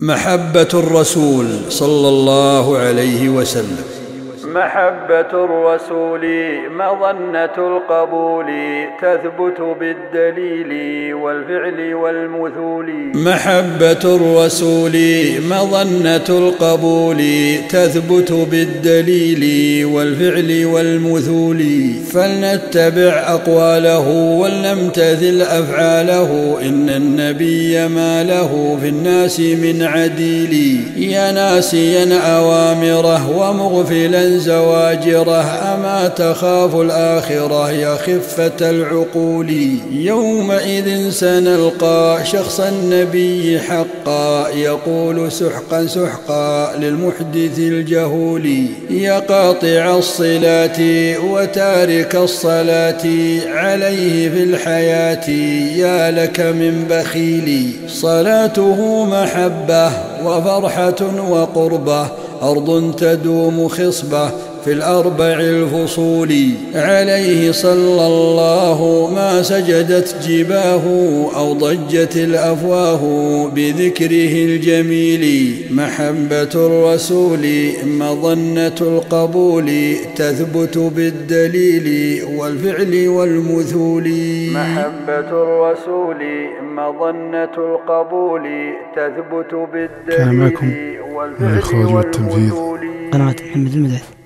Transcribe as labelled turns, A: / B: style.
A: محبة الرسول صلى الله عليه وسلم.
B: محبة الرسول مظنة القبول، تثبت بالدليل والفعل والمثول.
A: محبة الرسول مظنة القبول، تثبت بالدليل والفعل والمثول. فلنتبع أقواله ولنمتثل أفعاله، إن النبي ما له في الناس من عديل. يا ناسيا أوامره ومغفلا زواجره، أما تخاف الآخرة يا خفة العقول. يومئذ سنلقى شخص النبي حقا، يقول سحقا سحقا للمحدث الجهول. يا قاطع الصلاة وتارك الصلاة، عليه في الحياة يا لك من بخيل. صلاته محبة وفرحة وقربة، أرض تدوم خصبة في الأربع الفصول. عليه صلى الله ما سجدت جباه، أو ضجت الأفواه بذكره الجميل. محبة الرسول مظنة القبول، تثبت بالدليل والفعل والمثول.
B: محبة الرسول مظنة القبول، تثبت بالدليل والفعل والمثول.
C: قناة محمد المدعي.